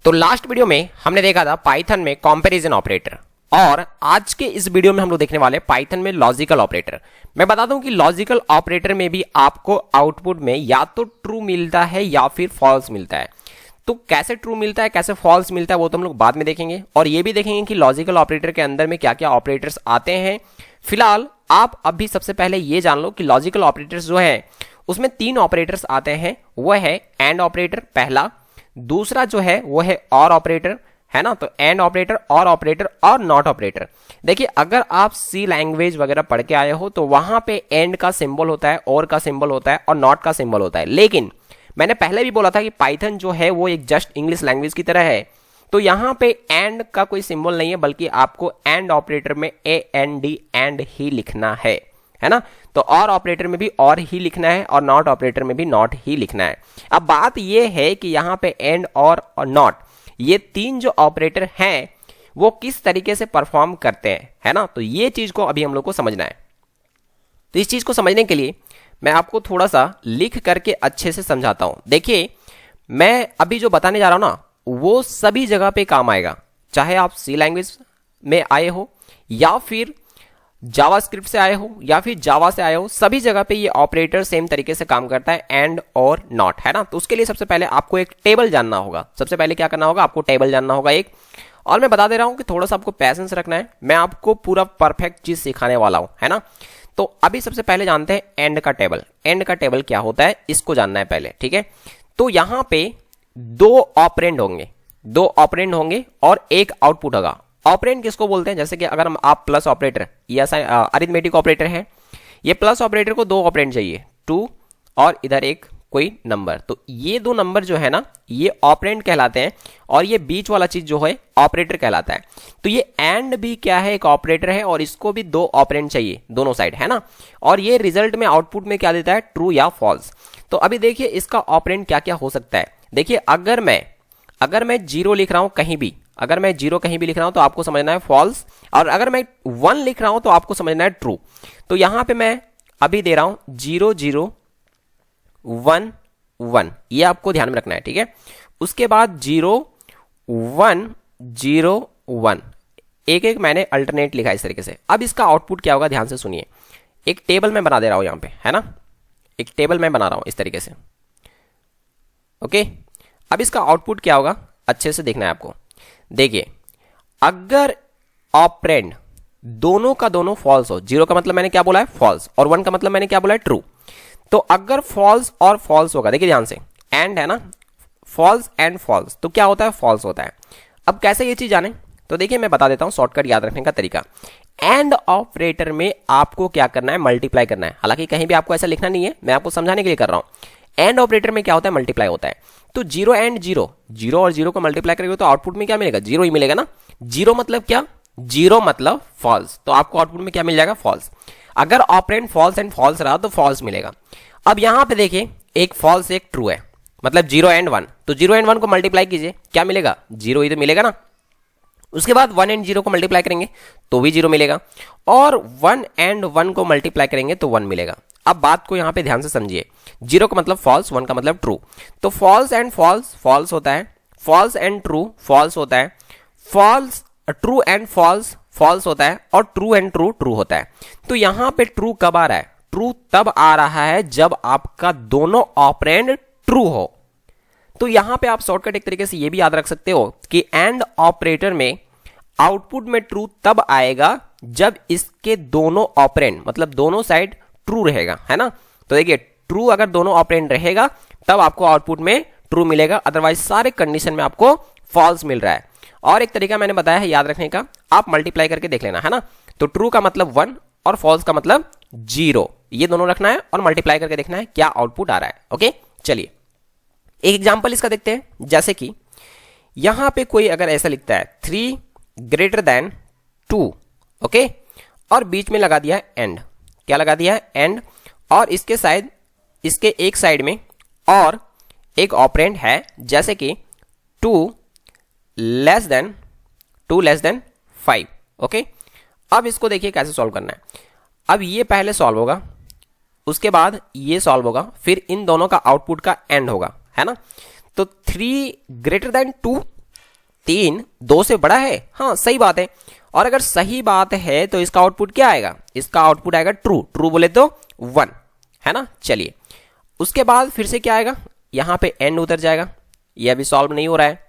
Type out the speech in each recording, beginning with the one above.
तो last video में हमने देखा था पाइथन में कंपैरिजन ऑपरेटर, और आज के इस वीडियो में हम लोग देखने वाले पाइथन में लॉजिकल ऑपरेटर। मैं बता दूं कि लॉजिकल ऑपरेटर में भी आपको आउटपुट में या तो ट्रू मिलता है या फिर फॉल्स मिलता है। तो कैसे ट्रू मिलता है, कैसे फॉल्स मिलता है, वो तो हम लोग बाद में देखेंगे, और ये भी देखेंगे कि लॉजिकल ऑपरेटर के अंदर में क्या क्या ऑपरेटर्स आते हैं। फिलहाल आप अभी सबसे पहले ये जान लो कि लॉजिकल ऑपरेटर्स जो है उसमें 3 ऑपरेटर्स आते हैं। वह है एंड ऑपरेटर पहला, दूसरा जो है वो है और ऑपरेटर, है ना। तो एंड ऑपरेटर और नॉट ऑपरेटर। देखिए, अगर आप सी लैंग्वेज वगैरह पढ़ के आए हो तो वहां पे एंड का सिंबल होता है, और का सिंबल होता है और नॉट का सिंबल होता है। लेकिन मैंने पहले भी बोला था कि पाइथन जो है वो एक जस्ट इंग्लिश लैंग्वेज की तरह है। तो यहां पे एंड का कोई सिंबल नहीं है, बल्कि आपको एंड ऑपरेटर में AND एंड ही लिखना है ना। तो और ऑपरेटर में भी और ही लिखना है और नॉट ऑपरेटर में भी नॉट ही लिखना है। अब बात यह है कि यहां पे एंड और नॉट, ये 3 जो ऑपरेटर हैं वो किस तरीके से परफॉर्म करते हैं, है ना। तो ये चीज को अभी हम लोग को समझना है। तो इस चीज को समझने के लिए मैं आपको थोड़ा सा लिख करके अच्छे से समझाता हूं। देखिए, मैं अभी जो बताने जा रहा हूं ना वो सभी जगह पे काम आएगा, चाहे आप सी लैंग्वेज में आए हो या फिर जावास्क्रिप्ट से आए हो या फिर जावा से आए हो, सभी जगह पे ये ऑपरेटर सेम तरीके से काम करता है, एंड और नॉट, है ना। तो उसके लिए सबसे पहले आपको एक टेबल जानना होगा। सबसे पहले क्या करना होगा, आपको टेबल जानना होगा एक। और मैं बता दे रहा हूं कि थोड़ा सा आपको पैसेंस रखना है, मैं आपको पूरा परफेक्ट चीज सिखाने वाला हूं, है ना। तो अभी सबसे पहले जानते हैं एंड का टेबल। एंड का टेबल क्या होता है इसको जानना है पहले, ठीक है। तो यहां पे 2 ऑपरेंड होंगे और एक आउटपुट होगा। ऑपरेंड किसको बोलते हैं, जैसे कि अगर हम आप प्लस ऑपरेटर या अरिथमेटिक ऑपरेटर है, ये प्लस ऑपरेटर को 2 ऑपरेंड चाहिए, 2 और इधर एक कोई नंबर। तो ये 2 नंबर जो है ना ये ऑपरेंड कहलाते हैं, और ये बीच वाला चीज जो है ऑपरेटर कहलाता है। तो ये एंड भी क्या है, एक ऑपरेटर है, और इसको भी 2 ऑपरेंड चाहिए दोनों साइड, है ना। और ये रिजल्ट में आउटपुट में क्या देता है, ट्रू या फॉल्स। तो अभी देखिए इसका ऑपरेंड क्या क्या हो सकता है। देखिए, अगर मैं 0 लिख रहा हूं कहीं भी, अगर मैं 0 कहीं भी लिख रहा हूं तो आपको समझना है फॉल्स, और अगर मैं 1 लिख रहा हूं तो आपको समझना है ट्रू। तो यहां पे मैं अभी दे रहा हूं 0 0 1 1, ये आपको ध्यान में रखना है, ठीक है। उसके बाद 0 1 0 1, एक मैंने अल्टरनेट लिखा इस तरीके से। अब इसका आउटपुट क्या होगा, ध्यान से सुनिए। एक टेबल मैं बना दे रहा हूं यहां पे, है ना, एक टेबल मैं बना रहा हूं इस तरीके से, ओके। अब इसका आउटपुट क्या होगा अच्छे से देखना है आपको। देखिए, अगर ऑपरेंड दोनों का दोनों फॉल्स हो, 0 का मतलब मैंने क्या बोला है फॉल्स, और 1 का मतलब मैंने क्या बोला है ट्रू। तो अगर फॉल्स और फॉल्स होगा, देखिए ध्यान से, एंड है ना, फॉल्स एंड फॉल्स, तो क्या होता है, फॉल्स होता है। अब कैसे ये चीज जाने, तो देखिए मैं बता देता हूं शॉर्टकट याद रखने का तरीका। एंड ऑपरेटर में आपको क्या करना है, मल्टीप्लाई करना है। हालांकि कहीं भी आपको ऐसा लिखना नहीं है, मैं आपको समझाने के लिए कर रहा हूं। एंड ऑपरेटर में क्या होता है, मल्टीप्लाई होता है। तो 0 एंड 0, 0 और 0 को मल्टीप्लाई करेंगे तो आउटपुट में क्या मिलेगा, 0 ही मिलेगा ना। 0 मतलब क्या, 0 मतलब फॉल्स, तो आपको आउटपुट में क्या मिल जाएगा, फॉल्स। अगर ऑपरेंड फॉल्स एंड फॉल्स रहा तो फॉल्स मिलेगा। अब यहां पे देखिए एक फॉल्स एक ट्रू है, मतलब 0 एंड 1, तो 0 एंड 1 को मल्टीप्लाई कीजिए, क्या मिलेगा, 0 ही तो मिलेगा ना। उसके बाद 1 एंड 0 को मल्टीप्लाई करेंगे तो भी 0 मिलेगा, और 1 एंड 1 को मल्टीप्लाई करेंगे तो 1 मिलेगा। अब बात को यहां पे ध्यान से समझिए, 0 का मतलब फॉल्स, 1 का मतलब ट्रू। तो फॉल्स एंड फॉल्स फॉल्स होता है, फॉल्स एंड ट्रू फॉल्स होता है, false true and false false होता है, और ट्रू एंड ट्रू ट्रू होता है। तो यहां पे ट्रू कब आ रहा है, ट्रू तब आ रहा है जब आपका दोनों ऑपरेंड ट्रू हो। तो यहां पे आप शॉर्टकट एक तरीके से ये भी याद रख सकते हो कि एंड ऑपरेटर में आउटपुट में ट्रू तब आएगा जब इसके दोनों ऑपरेंड, मतलब दोनों साइड ट्रू रहेगा, है ना। तो देखिए, ट्रू अगर दोनों ऑपरेंड रहेगा तब आपको आउटपुट में ट्रू मिलेगा, अदरवाइज सारे कंडीशन में आपको फॉल्स मिल रहा है। और एक तरीका मैंने बताया है याद रखने का, आप मल्टीप्लाई करके देख लेना, है ना। तो ट्रू का मतलब 1 और फॉल्स का मतलब 0, ये दोनों रखना है और मल्टीप्लाई करके देखना है क्या आउटपुट आ रहा है, ओके। चलिए एक एग्जांपल इसका देखते हैं। जैसे कि यहां पे कोई अगर ऐसा लिखता है 3 > 2, ओके, और बीच में लगा दिया है एंड, क्या लगा दिया है, एंड, और इसके एक साइड में और एक ऑपरेंड है, जैसे कि 2 <2 5, ओके। अब इसको देखिए कैसे सॉल्व करना है। अब ये पहले सॉल्व होगा, उसके बाद ये सॉल्व होगा, फिर इन दोनों का आउटपुट का एंड होगा, है ना। तो 3 > 2 3 2 से बड़ा है, हाँ सही बात है। और अगर सही बात है तो इसका आउटपुट क्या आएगा, इसका आउटपुट आएगा ट्रू, ट्रू बोले तो 1, है ना। चलिए उसके बाद फिर से क्या आएगा, यहां पे एंड उतर जाएगा, ये अभी सॉल्व नहीं हो रहा है,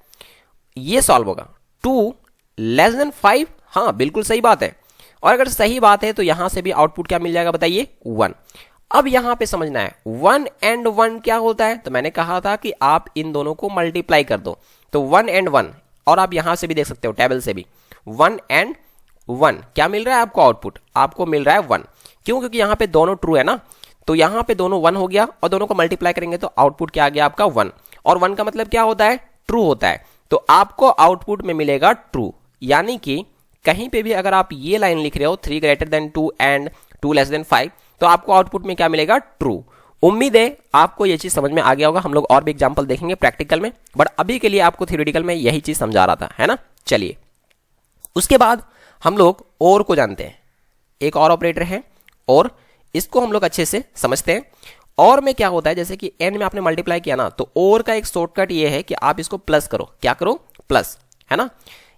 ये सॉल्व होगा 2 लेस देन 5, हाँ बिल्कुल सही बात है। और अगर सही बात है तो यहां से भी आउटपुट क्या मिल जाएगा बताइए, 1। अब यहां पे समझना है 1 एंड 1 क्या होता है, तो मैंने कहा था कि आप इन दोनों को मल्टीप्लाई कर दो, तो 1 एंड 1, और आप यहां से भी देख सकते हो टेबल से भी 1 एंड 1 क्या मिल रहा है आपको, आउटपुट आपको मिल रहा है 1। क्यों, क्योंकि यहां पे दोनों ट्रू है ना, तो यहां पे दोनों 1 हो गया, और दोनों को मल्टीप्लाई करेंगे तो आउटपुट क्या आ गया आपका 1, और 1 का मतलब क्या होता है, ट्रू होता है। तो आपको आउटपुट में मिलेगा ट्रू, यानी कि कहीं पे भी अगर आप ये लाइन लिख रहे हो 3 greater than 2 and 2 less than 5, तो आपको आउटपुट में क्या मिलेगा, ट्रू। उम्मीद है आपको ये चीज समझ में आ गया होगा। हम लोग और भी एग्जांपल देखेंगे प्रैक्टिकल में, बट अभी के लिए आपको थ्योरेटिकल में यही चीज समझा रहा था, है ना। चलिए उसके बाद हम लोग और को जानते हैं, एक और ऑपरेटर है, और इसको हम लोग अच्छे से समझते हैं। और में क्या होता है, जैसे कि एन में आपने मल्टीप्लाई किया ना, तो और का एक शॉर्टकट ये है कि आप इसको प्लस करो, क्या करो, प्लस, है ना।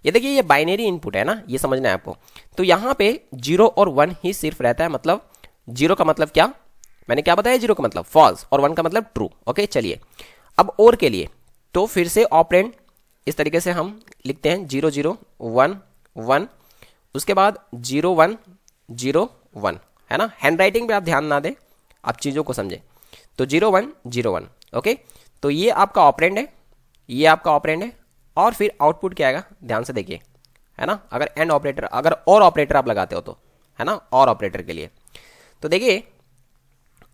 ये देखिए ये बाइनरी इनपुट है ना, ये समझना है आपको। तो यहां पे 0 और 1 ही सिर्फ रहता है, मतलब 0 का मतलब क्या, मैंने क्या बताया, 0 का मतलब फॉल्स और 1 का मतलब ट्रू। ओके चलिए अब और के लिए तो फिर से ऑपरेंड इस तरीके से हम लिखते हैं 0 0 1 1, उसके बाद 0 1 0 1, है ना। हैंड राइटिंग पे आप ध्यान ना दें, आप चीज़ों को समझें। तो 0 1 0 1, ओके। तो ये आपका ऑपरेंड है, ये आपका ऑपरेंड है, और फिर आउटपुट क्या आएगा ध्यान से देखिए, है ना। अगर एंड ऑपरेटर, अगर और ऑपरेटर आप लगाते हो तो, है ना, और ऑपरेटर के लिए तो देखिए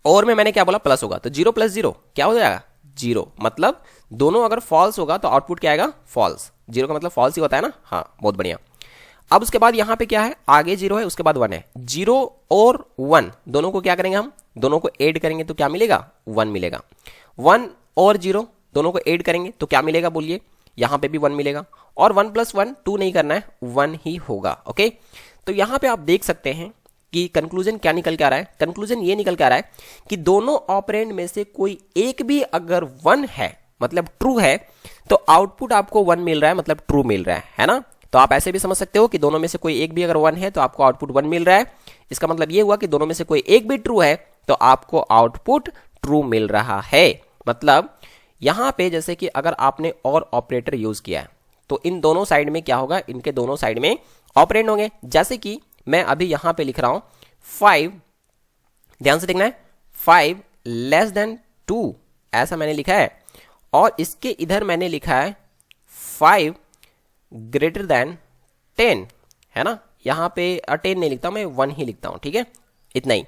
और में मैंने क्या बोला, प्लस होगा, तो 0 + 0 क्या हो जाएगा, 0, मतलब दोनों अगर फॉल्स होगा तो आउटपुट क्या आएगा, फॉल्स। 0 का मतलब फॉल्स ही होता है ना, हाँ बहुत बढ़िया। अब उसके बाद यहां पे क्या है, आगे 0 है, उसके बाद 1 है। 0 और 1 दोनों को क्या करेंगे हम, दोनों को ऐड करेंगे तो क्या मिलेगा, 1 मिलेगा। 1 और 0 दोनों को ऐड करेंगे तो क्या मिलेगा बोलिए, यहां पे भी 1 मिलेगा। और 1 + 1 2 नहीं करना है, 1 ही होगा। ओके तो यहां पे आप देख सकते हैं कि कंक्लूजन क्या निकल के आ रहा है, कंक्लूजन ये निकल के आ रहा है कि दोनों ऑपरेंड में से कोई एक भी अगर 1 है मतलब ट्रू है, तो आउटपुट आपको 1 मिल रहा है, मतलब ट्रू मिल रहा है ना। तो आप ऐसे भी समझ सकते हो कि दोनों में से कोई एक भी अगर 1 है तो आपको आउटपुट 1 मिल रहा है। इसका मतलब ये हुआ कि दोनों में से कोई एक भी ट्रू है तो आपको आउटपुट ट्रू मिल रहा है। मतलब यहां पे जैसे कि अगर आपने और ऑपरेटर यूज किया है तो इन दोनों साइड में क्या होगा, इनके दोनों साइड में ऑपरेंड होंगे। जैसे कि मैं अभी यहां पे लिख रहा हूं 5, ध्यान से देखना है, 5 लेस देन 2 ऐसा मैंने लिखा है, और इसके इधर मैंने लिखा है 5 ग्रेटर देन 10, है ना। यहां पे 10 नहीं लिखता हूं मैं, 1 ही लिखता हूं, ठीक है, इतना ही।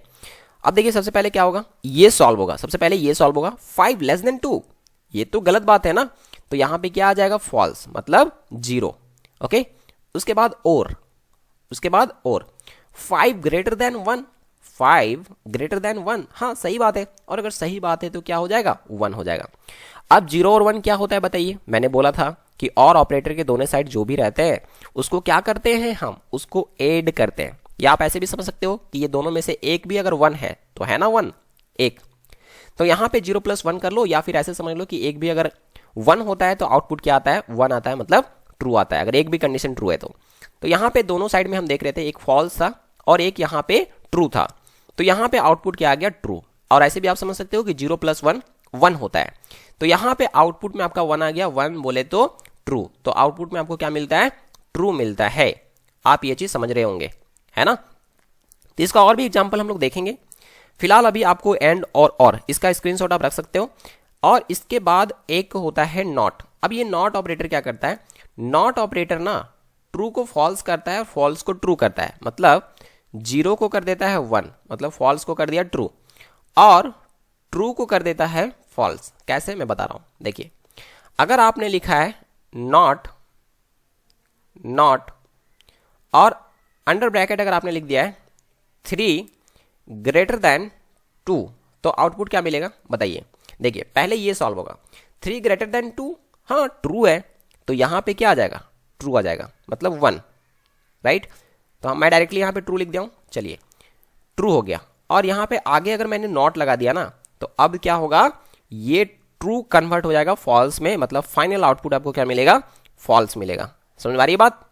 अब देखिए सबसे पहले क्या होगा, ये सॉल्व होगा, सबसे पहले ये सॉल्व होगा। 5 लेस देन 2 ये तो गलत बात है ना, तो यहां पे क्या आ जाएगा, फॉल्स, मतलब 0। ओके उसके बाद और, उसके बाद और 5 ग्रेटर देन 1, 5 ग्रेटर देन 1, हाँ सही बात है, और अगर सही बात है तो क्या हो जाएगा, 1 हो जाएगा। अब 0 और 1 क्या होता है बताइए, मैंने बोला था कि और ऑपरेटर के दोनों साइड जो भी रहते हैं उसको क्या करते हैं, हम उसको ऐड करते हैं। या आप ऐसे भी समझ सकते हो कि ये दोनों में से एक भी अगर 1 है तो है ना 1 एक, तो यहां पे 0 + 1 कर लो, या फिर ऐसे समझ लो कि एक भी अगर 1 होता है तो आउटपुट क्या आता है, 1 आता है, मतलब ट्रू आता है, अगर एक भी कंडीशन ट्रू है तो यहां पे दोनों साइड में हम देख रहे थे एक फॉल्स था और एक यहां पे ट्रू था, तो यहां पे आउटपुट क्या आ गया, ट्रू। और ऐसे भी आप समझ सकते हो कि 0 + 1 1 होता है, तो यहां पे आउटपुट में आपका 1 आ गया, 1 बोले तो ट्रू, तो आउटपुट में आपको क्या मिलता है, ट्रू मिलता है। आप ये चीज समझ रहे होंगे, है ना। तो इसका और भी एग्जाम्पल हम लोग देखेंगे। फिलहाल अभी आपको एंड और इसका स्क्रीनशॉट आप रख सकते हो। और इसके बाद एक होता है नॉट। अब ये नॉट ऑपरेटर क्या करता है, नॉट ऑपरेटर ना ट्रू को फॉल्स करता है, फॉल्स को ट्रू करता है, मतलब 0 को कर देता है 1, मतलब फॉल्स को कर दिया ट्रू, और ट्रू को कर देता है फॉल्स। कैसे, मैं बता रहा हूं, देखिए अगर आपने लिखा है नॉट और अंडर ब्रैकेट अगर आपने लिख दिया है 3 ग्रेटर देन 2, तो आउटपुट क्या मिलेगा बताइए। देखिए पहले ये सॉल्व होगा, 3 ग्रेटर देन 2, हाँ ट्रू है, तो यहां पे क्या आ जाएगा, ट्रू आ जाएगा, मतलब 1, राइट। तो मैं डायरेक्टली यहां पे ट्रू लिख दिया हूं, चलिए ट्रू हो गया। और यहां पे आगे अगर मैंने नॉट लगा दिया ना, तो अब क्या होगा, ये ट्रू कन्वर्ट हो जाएगा फॉल्स में, मतलब फाइनल आउटपुट आपको क्या मिलेगा, फॉल्स मिलेगा। समझ में आ रही है बात?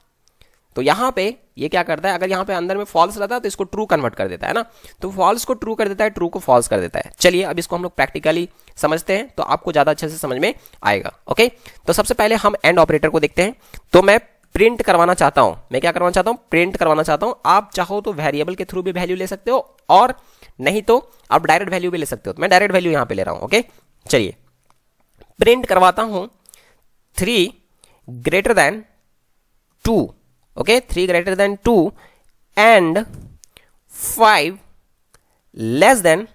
तो यहां पे ये क्या करता है, अगर यहां पे अंदर में फॉल्स रहता है तो इसको ट्रू कन्वर्ट कर देता है ना, तो फॉल्स को ट्रू कर देता है, ट्रू को फॉल्स कर देता है। चलिए अब इसको हम लोग प्रैक्टिकली समझते हैं तो आपको ज्यादा अच्छे से समझ में आएगा। ओके, तो सबसे पहले हम एंड ऑपरेटर को देखते हैं। तो मैं प्रिंट करवाना चाहता हूं, मैं क्या करवाना चाहता हूं, प्रिंट करवाना चाहता हूं। आप चाहो तो वेरिएबल के थ्रू भी वैल्यू ले सकते हो और नहीं तो आप डायरेक्ट वैल्यू भी ले सकते हो। तो मैं डायरेक्ट वैल्यू यहां पे ले रहा हूं। ओके, चलिए प्रिंट करवाता हूं 3 greater than 2। Okay, 3 greater than 2 and 5 less than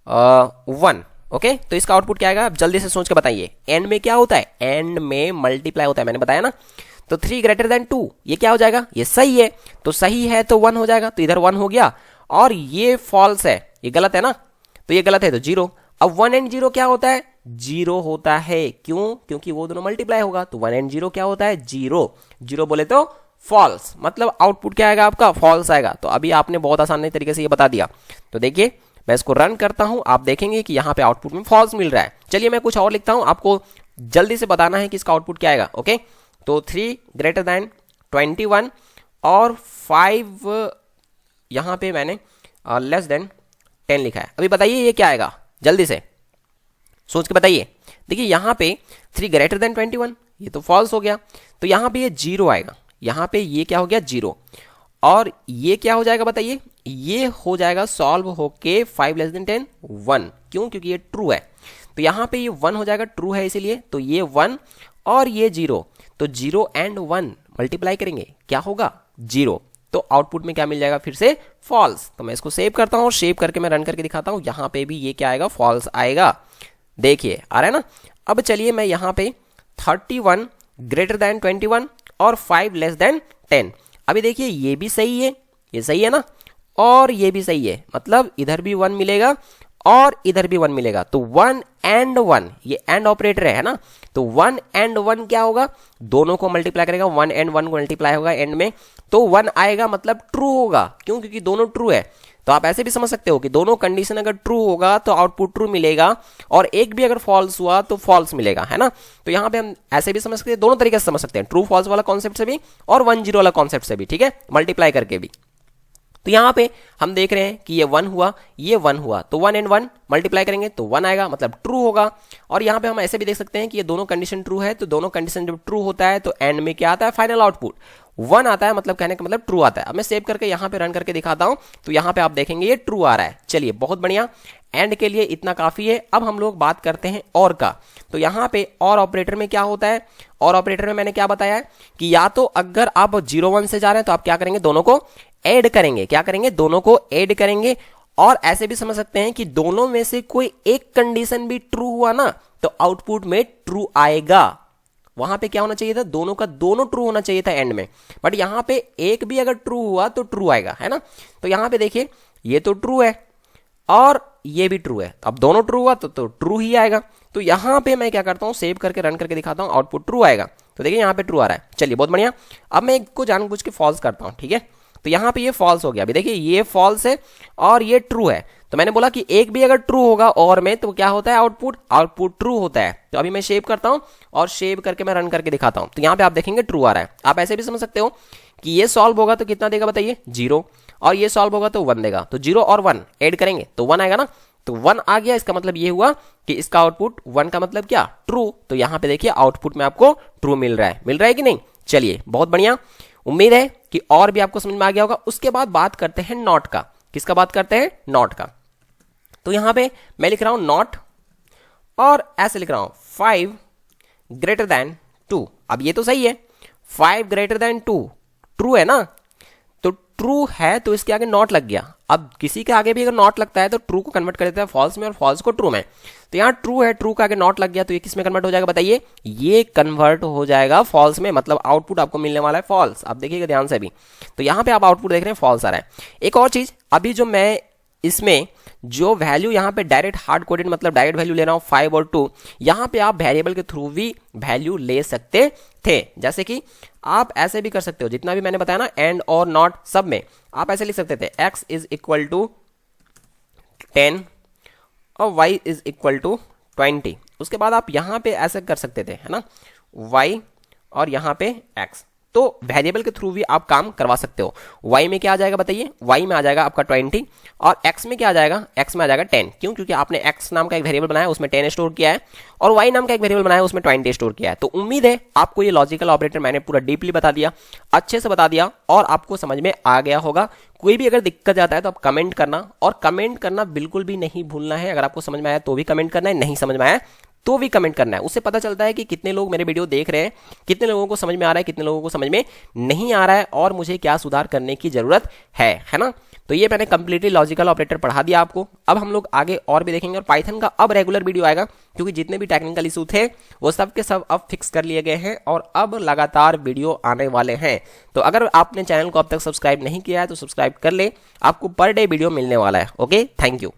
1। Okay, तो इसका आउटपुट क्या आएगा, आप जल्दी से सोच के बताइए। एंड में क्या होता है, एंड में मल्टीप्लाई होता है, मैंने बताया ना। तो 3 ग्रेटर देन 2 ये क्या हो जाएगा, ये सही है, तो सही है तो 1 हो जाएगा, तो इधर 1 हो गया। और ये फॉल्स है, ये गलत है ना, तो ये गलत है तो 0। अब 1 एंड 0 क्या होता है, 0 होता है। क्यों, क्योंकि वो दोनों मल्टीप्लाई होगा, तो 1 एंड 0 क्या होता है, 0। 0 बोले तो फॉल्स, मतलब आउटपुट क्या आएगा आपका, फॉल्स आएगा। तो अभी आपने बहुत आसानी तरीके से ये बता दिया। तो देखिए मैं इसको रन करता हूं, आप देखेंगे कि यहां पे आउटपुट में फॉल्स मिल रहा है। चलिए मैं कुछ और लिखता हूं, आपको जल्दी से बताना है कि इसका आउटपुट क्या आएगा। ओके, तो 3 ग्रेटर देन 21 और 5 यहां पे मैंने लेस देन 10 लिखा है। अभी बताइए ये क्या आएगा, जल्दी से सोच के बताइए। देखिए यहां पे 3 ग्रेटर देन 21 ये तो फॉल्स हो गया, तो यहां पे ये 0 आएगा, यहां पे ये क्या हो गया 0, और ये क्या हो जाएगा बताइए, ये हो जाएगा सॉल्व होके 5 लेस देन 10 1। क्यों, क्योंकि ये ट्रू है, तो यहां पे ये 1 हो जाएगा, ट्रू है इसीलिए। तो ये 1 और ये 0, तो 0 एंड 1 मल्टीप्लाई करेंगे क्या होगा 0, तो आउटपुट में क्या मिल जाएगा फिर से फॉल्स। तो मैं इसको सेव करता हूं और सेव करके मैं रन करके दिखाता हूं, यहां पे भी ये क्या आएगा, फॉल्स आएगा। देखिए आ रहा है ना। अब चलिए मैं यहां पे 31 ग्रेटर देन 21 और 5 लेस देन 10, अभी देखिए ये भी सही है, ये सही है ना, और ये भी सही है, मतलब इधर भी 1 मिलेगा और इधर भी 1 मिलेगा। तो 1 एंड 1 ये एंड ऑपरेटर है ना, तो 1 एंड 1 क्या होगा, दोनों को मल्टीप्लाई करेगा, 1 एंड 1 को मल्टीप्लाई होगा एंड में, तो 1 आएगा, मतलब ट्रू होगा। क्यों, क्योंकि दोनों ट्रू है। तो आप ऐसे भी समझ सकते हो कि दोनों कंडीशन अगर ट्रू होगा तो आउटपुट ट्रू मिलेगा, और एक भी अगर फॉल्स हुआ तो फॉल्स मिलेगा, है ना। तो यहां पे हम ऐसे भी समझ सकते हैं, दोनों तरीके से समझ सकते हैं, ट्रू फॉल्स वाला कॉन्सेप्ट से भी और 1 0 वाला कॉन्सेप्ट से भी, ठीक है, मल्टीप्लाई करके भी। तो यहां पे हम देख रहे हैं कि ये 1 हुआ, ये 1 हुआ, तो 1 एंड 1 मल्टीप्लाई करेंगे तो 1 आएगा, मतलब ट्रू होगा। और यहां पे हम ऐसे भी देख सकते हैं कि ये दोनों कंडीशन ट्रू है, तो दोनों कंडीशन जब ट्रू होता है तो एंड में क्या आता है, फाइनल आउटपुट 1 आता है, मतलब कहने का मतलब ट्रू आता है। अब मैं सेव करके यहां पे रन करके दिखाता हूं, तो यहां पे आप देखेंगे ये ट्रू आ रहा है। चलिए बहुत बढ़िया, एंड के लिए इतना काफी है। अब हम लोग बात करते हैं और का। तो यहां पे और ऑपरेटर में क्या होता है, और ऑपरेटर में मैंने क्या बताया है कि या तो अगर आप 0 1 से जा रहे हैं तो आप क्या करेंगे, दोनों को ऐड करेंगे, क्या करेंगे, दोनों को ऐड करेंगे। और ऐसे भी समझ सकते हैं कि दोनों में से कोई एक कंडीशन भी ट्रू हुआ ना तो आउटपुट में ट्रू आएगा। वहां पे क्या होना चाहिए था, दोनों का दोनों ट्रू होना चाहिए था एंड में, बट यहां पे एक भी अगर ट्रू हुआ तो ट्रू आएगा, है ना। तो यहां पे देखिए ये तो ट्रू है और ये भी ट्रू है, अब दोनों ट्रू हुआ तो ट्रू ही आएगा। तो यहां पे मैं क्या करता हूं, सेव करके रन करके दिखाता हूं, आउटपुट ट्रू आएगा। तो देखिए यहां पे ट्रू आ रहा है। चलिए बहुत बढ़िया, अब मैं इसको जानबूझ के फॉल्स करता हूं, ठीक है। तो यहां पे ये फॉल्स हो गया, अभी देखिए ये फॉल्स है और ये ट्रू है। तो मैंने बोला कि एक भी अगर ट्रू होगा और में तो क्या होता है, आउटपुट ट्रू होता है। तो अभी मैं सेव करता हूं और सेव करके मैं रन करके दिखाता हूं, तो यहां पे आप देखेंगे ट्रू आ रहा है। आप ऐसे भी समझ सकते हो कि ये सॉल्व होगा तो कितना देगा बताइए, 0, और ये सॉल्व होगा तो 1 देगा। तो 0 और 1 ऐड करेंगे तो 1 आएगा ना, तो 1 आ गया, इसका मतलब ये हुआ कि इसका आउटपुट 1 का मतलब क्या, ट्रू। तो यहां पे देखिए आउटपुट में आपको ट्रू मिल रहा है कि नहीं। चलिए बहुत बढ़िया, उम्मीद है कि और भी आपको समझ में आ गया होगा। उसके बाद बात करते हैं नॉट का। किसका बात करते हैं, नॉट का। तो यहां पे मैं लिख रहा हूं नॉट और ऐसे लिख रहा हूं 5 ग्रेटर देन 2। अब ये तो सही है, 5 ग्रेटर देन 2 ट्रू है ना, तो ट्रू है तो इसके आगे नॉट लग गया। अब किसी के आगे भी अगर नॉट लगता है तो ट्रू को कन्वर्ट कर देता है फॉल्स में और फॉल्स को ट्रू में। तो यहाँ ट्रू है, ट्रू के आगे नॉट लग गया, तो ये किस में कन्वर्ट हो जाएगा बताइए, ये कन्वर्ट हो जाएगा फॉल्स में, मतलब आउटपुट आपको मिलने वाला है फॉल्स। आप देखिएगा ध्यान से भी, तो यहाँ पे आप आउटपुट देख रहे हैं फॉल्स आ रहा है। एक और चीज, अभी जो मैं इसमें जो वैल्यू यहाँ पे डायरेक्ट हार्ड कोडेड मतलब डायरेक्ट वैल्यू ले रहा हूँ 5 और 2, यहाँ पे आप वेरिएबल के थ्रू भी वैल्यू ले सकते थे। जैसे कि आप ऐसे भी कर सकते हो, जितना भी मैंने बताया ना एंड और नॉट सब में आप ऐसे लिख सकते थे, x इज इक्वल टू 10 और y इज इक्वल टू 20। उसके बाद आप यहाँ पे ऐसे कर सकते थे, है ना, y और यहाँ पे x। तो वेरिएबल के थ्रू भी आप काम करवा सकते हो। y में क्या आ जाएगा बताइए, y में आ जाएगा आपका 20 और x में क्या आ जाएगा, x में आ जाएगा 10। क्यों? क्योंकि आपने x नाम का एक वेरिएबल बनाया उसमें 10 स्टोर किया है और y नाम का एक वेरिएबल बनाया उसमें 20 स्टोर किया है। तो उम्मीद है आपको ये लॉजिकल ऑपरेटर मैंने पूरा डीपली बता दिया, अच्छे से बता दिया और आपको समझ में आ गया होगा। कोई भी अगर दिक्कत जाता है तो आप कमेंट करना, और कमेंट करना बिल्कुल भी नहीं भूलना है। अगर आपको समझ में आया तो भी कमेंट करना है, नहीं समझ में आया तो भी कमेंट करना है। उससे पता चलता है कि कितने लोग मेरे वीडियो देख रहे हैं, कितने लोगों को समझ में आ रहा है, कितने लोगों को समझ में नहीं आ रहा है और मुझे क्या सुधार करने की जरूरत है ना। तो ये मैंने कंप्लीटली लॉजिकल ऑपरेटर पढ़ा दिया आपको। अब हम लोग आगे और भी देखेंगे और पाइथन का अब रेगुलर वीडियो आएगा, क्योंकि जितने भी टेक्निकल इशू थे वो सब के सब अब फिक्स कर लिए गए हैं और अब लगातार वीडियो आने वाले हैं। तो अगर आपने चैनल को अब तक सब्सक्राइब नहीं किया है तो सब्सक्राइब कर ले, आपको पर डे वीडियो मिलने वाला है। Okay, thank you.